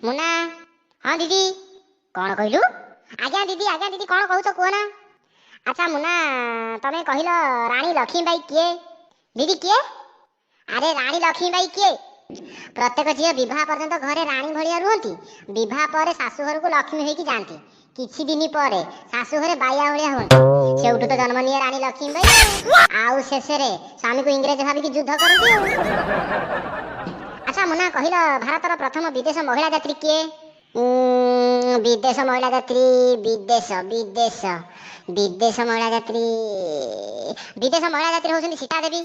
मुना हाँ दीदी कौन कहलु आज्ञा दीदी कौन कहूच कहना। अच्छा मुना तमें कहल रानी लक्ष्मीबाई किए दीदी किए? अरे रानी लक्ष्मीबाई किए? प्रत्येक झील विवाह पर्यंत घरे रानी भलिया रुहंती, विवाह पर शाशुघर को लक्ष्मी होइकी जाती, किछि दिन पर शाशुघरे बाया भलिया हुअंती। सेउठु तो जन्म निये रानी लक्ष्मीबाई आउ शेषे स्वामी को इंग्रेज भाविकी युद्ध करती। अच्छा मुना कहल भारतर प्रथम विदेश महिला यात्री किए? विदेश महिला यात्री विदेश विदेश विदेश महिला यात्री होउछन्ती सीता देवी।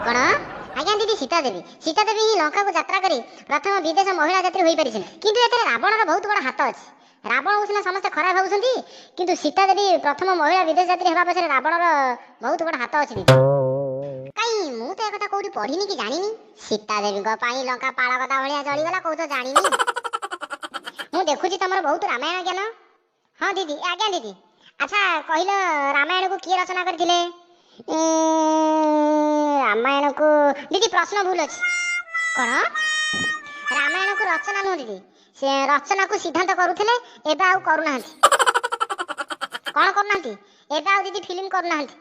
कौन आज्ञा दीदी सीता देवी ही लंका को यात्रा करी प्रथम विदेश महिला यात्री होई परिछन। किंतु एतरे रावणर बहुत बड़ हाथ अछि। रावण होसिना समस्त खराब भाबुछन्ती, किंतु सीता देवी प्रथम महिला विदेश यात्री हेबा पछरे रावणर बहुत बड़ हाथ अछि दीदी। काई मु तो एकथा कोठी पढ़िनी कि जानिनी। सीता देवी को पाई लंका पाळगदा भलिया जळी गला कोउ तो जानिनी। मु देखुची तमर बहुत रामायण ज्ञान। हां दीदी आज्ञा दीदी। अच्छा कहलो रामायण को किए रचना करथिले? रामायण को दीदी प्रश्न भूल अछि। कोन रामायण को रचना नो दीदी, से रचना को सिद्धांत करूथिले एबा आ करू नाहंती। कोन करू नाहंती एबा आ दीदी फिल्म करू नाहंती।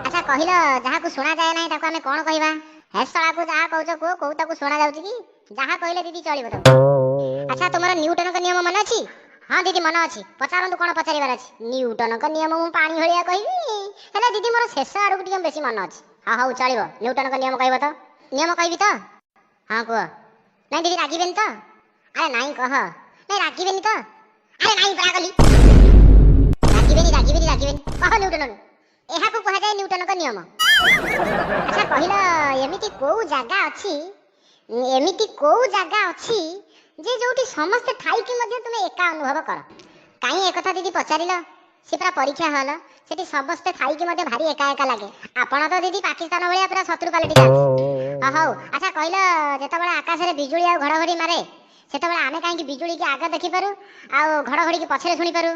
अच्छा कहल जहा को सुना जाय नाही ताको हमें कोन कहबा? हेसळा को जहा कहउछ को कोउ ताको सुना जाउची कि जहा कहले दीदी चलिबो त। अच्छा तुम्हारा न्यूटन का नियम मन अछि? हां दीदी मन अछि। पचारंतु कोन पचारिबार अछि? न्यूटन का नियम मु पानी भलिया कहबी हेले दीदी मोर शेष आडू टिके बेसी मन अछि। हां हाउ चलिबो न्यूटन का नियम कहबो त। नियम कहबी त? हां को नहीं दीदी रागिबेन त? अरे नहीं कह नहीं रागिबेनी त? अरे नहीं बरा गली रागिबेनी कह न्यूटन एहा को कहा जाय न्यूटन का नियम। अच्छा कहला एमिति कोउ जागा अछि जे जोटी समस्त थाई कि मध्ये तुमे एका अनुभव कर। काई एकथा दीदी पचारिल से पूरा परीक्षा हल सेठी समस्त थाई कि मध्ये भारी एका एका लागे। आपण तो दीदी पाकिस्तान भलिया पूरा शत्रु पालटी जात। हौ अच्छा कहला जेतबेला आकाश रे बिजुली आ घड़घड़ी मारे सेतबेला आमे काई कि बिजुली के आगे देखि पारू आ घड़घड़ी के पछरे सुनी पारू?